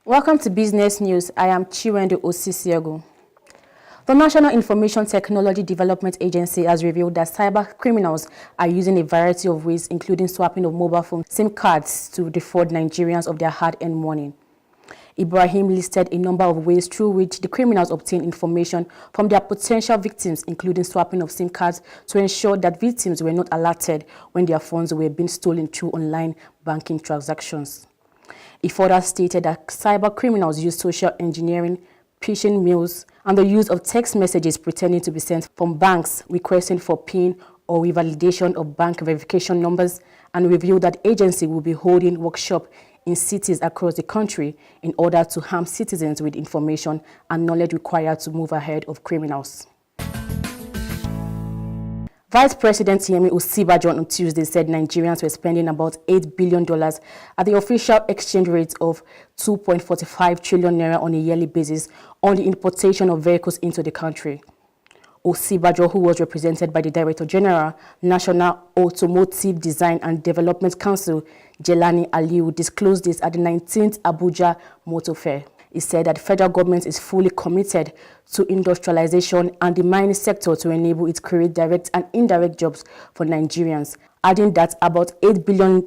Welcome to Business News. I am Chiwendo Osisiagu. The National Information Technology Development Agency has revealed that cyber criminals are using a variety of ways, including swapping of mobile phone SIM cards to defraud Nigerians of their hard-earned money. Ibrahim listed a number of ways through which the criminals obtain information from their potential victims, including swapping of SIM cards to ensure that victims were not alerted when their funds were being stolen through online banking transactions. He further stated that cyber criminals use social engineering, phishing mails, and the use of text messages pretending to be sent from banks requesting for PIN or revalidation of bank verification numbers, and revealed that agency will be holding workshops in cities across the country in order to arm citizens with information and knowledge required to move ahead of criminals. Vice President Yemi Osibajo on Tuesday said Nigerians were spending about $8 billion at the official exchange rate of 2.45 trillion naira on a yearly basis on the importation of vehicles into the country. Osibajo, who was represented by the Director General, National Automotive Design and Development Council, Jelani Aliu, disclosed this at the 19th Abuja Motor Fair. He said that the federal government is fully committed to industrialization and the mining sector to enable it to create direct and indirect jobs for Nigerians, adding that about $8 billion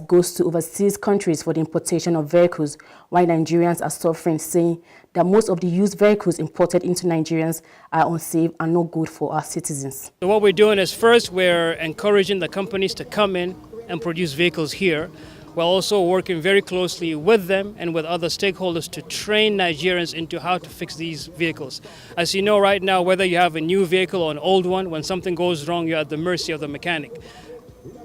goes to overseas countries for the importation of vehicles, while Nigerians are suffering, saying that most of the used vehicles imported into Nigerians are unsafe and not good for our citizens. So what we're doing is, first, we're encouraging the companies to come in and produce vehicles here. We're also working very closely with them and with other stakeholders to train Nigerians into how to fix these vehicles. As you know right now, whether you have a new vehicle or an old one, when something goes wrong, you're at the mercy of the mechanic.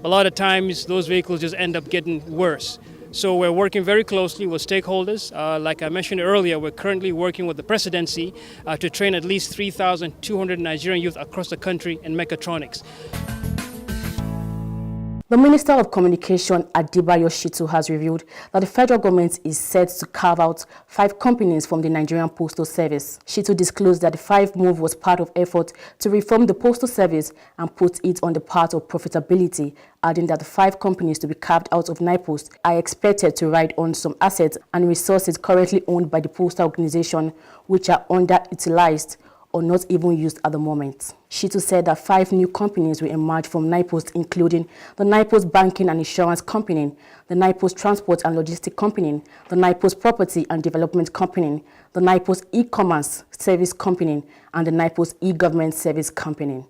A lot of times, those vehicles just end up getting worse. So we're working very closely with stakeholders. Like I mentioned earlier, we're currently working with the presidency to train at least 3,200 Nigerian youth across the country in mechatronics. The Minister of Communication, Adebayo Shitu, has revealed that the federal government is set to carve out 5 companies from the Nigerian Postal Service. Shitu disclosed that the 5 move was part of effort to reform the Postal Service and put it on the path of profitability, adding that the 5 companies to be carved out of NIPOST are expected to ride on some assets and resources currently owned by the postal organization, which are underutilized or not even used at the moment. Shitu said that 5 new companies will emerge from NIPOST, including the NIPOST Banking and Insurance Company, the NIPOST Transport and Logistics Company, the NIPOST Property and Development Company, the NIPOST E-Commerce Service Company, and the NIPOST E-Government Service Company.